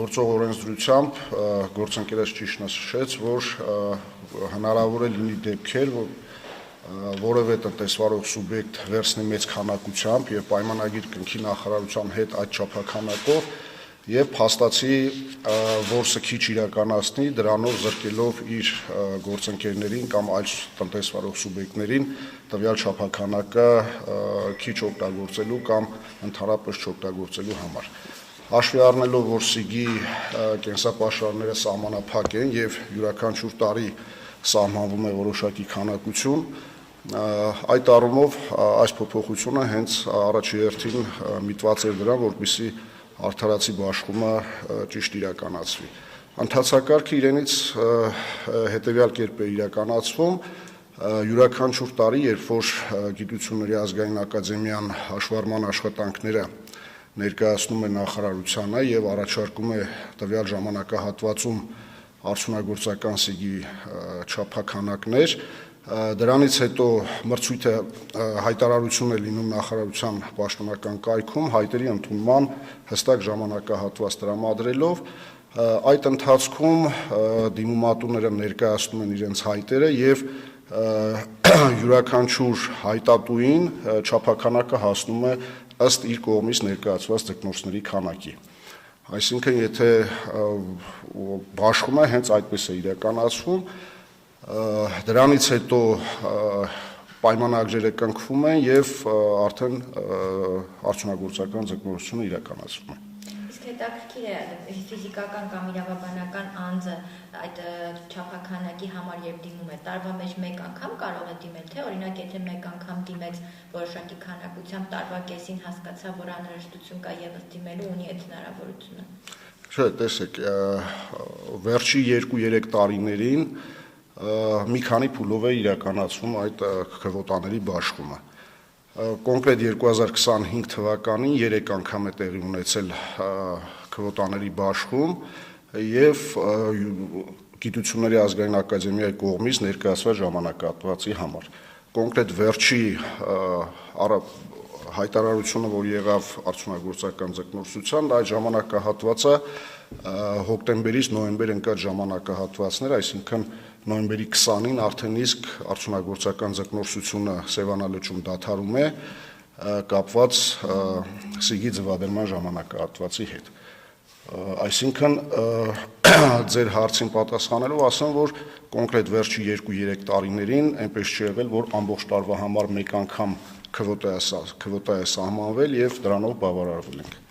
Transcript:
Գործող օրենսդրությամբ գործընկերս ճիշտ նշեց, որ հնարավոր է լինի դեպքեր, որ որևէ տնտեսվարող սուբյեկտ վերցնի մեծ քանակությամբ եւ պայմանագիր կնքի նախարարության հետ այդ չափաքանակով եւ փաստացի որսը քիչ իրականացնի, դրանով զրկելով իր գործընկերներին կամ այլ տնտեսվարող սուբյեկտներին տվյալ չափաքանակը քիչ օգտագործելու կամ ընդհանրապես չօգտագործելու համար։ Հաշվի առնելով, որ ՍԻԳ-ի կենսապաշարները սահմանափակ են եւ յուրաքանչյուր տարի սահմանվում է որոշակի քանակություն, այդ առումով այս փոփոխությունը հենց առաջի հերթին միտված էր դրան, որպեսզի արդարացի բաշխումը ճիշտ իրականացվի։ Ընթացակարգը իրենից հետեւյալ կերպ է իրականացվում, յուրաքանչյուր տարի, երբ որ Գիտությունների ազգային ակադեմիան հաշվառման աշխատանքները ներկայացնում է նախարարությանը եւ առաջարկում է տվյալ ժամանակահատվածում արդյունագործական ՍԻԳ-ի չափաքանակներ, դրանից հետո մրցույթը հայտարարություն է լինում նախարարության պաշտոնական կայքում հայտերի ընդունման հստակ ժամանակահատված տրամադրելով, այդ ընթացքում դիմումատուները ներկայացնում են իրենց հայտերը եւ յուրաքանչյուր հայտատուին չափաքանակը հասնում է ըստ իր կողմից ներկայացված ձկնորսների քանակի։ Այսինքն, եթե բաշխումը հենց այդպես է իրականացվում, դրանից հետո պայմանագրերը կնքվում են եւ արդեն արդյունագործական ձկնորսությունը իրականացվում է։ Իսկ հետաքրքիր է ֆիզիկական կամ իրավաբանական անձը այդ չափաքանակի համար երբ դիմում է, տարվա մեջ մեկ անգամ կարող է դիմել, թե օրինակ եթե մեկ անգամ դիմեց որոշակի քանակությամբ, տարվա կեսին հասկացավ, որ անհրաժեշտություն կա եւս դիմելու, ունի այդ հնարավորությունը։ Չէ, տեսեք, վերջի 2-3 տարիներին մի քանի փուլով է իրականացվում այդ քվոտաների բաշխումը։ Կոնկրետ 2025 թվականին 3 անգամ է տեղի ունեցել քվոտաների բաշխում եւ Գիտությունների ազգային ակադեմիայի կողմից ներկայացված ժամանակահատվածի համար։ Կոնկրետ վերջի հայտարարությունը, որ եղավ արդյունագործական ձկնորսության, այդ ժամանակահատվածը հոկտեմբերից նոյեմբեր ընկած ժամանակահատվածներ, այսինքն նոյեմբերի 20-ին արդեն իսկ արդյունագործական ձկնորսությունը Սևանա լճում դադարում է կապված ՍԻԳ-ի ձվադրման ժամանակահատվածի հետ։ Այսինքն ձեր հարցին պատասխանելով ասեմ, որ կոնկրետ վերջի 2-3 տարիներին այնպես չի եղել, որ ամբողջ տարվա համար մեկ անգամ քվոտա է սահմանվել եւ դրանով բավարարվել ենք։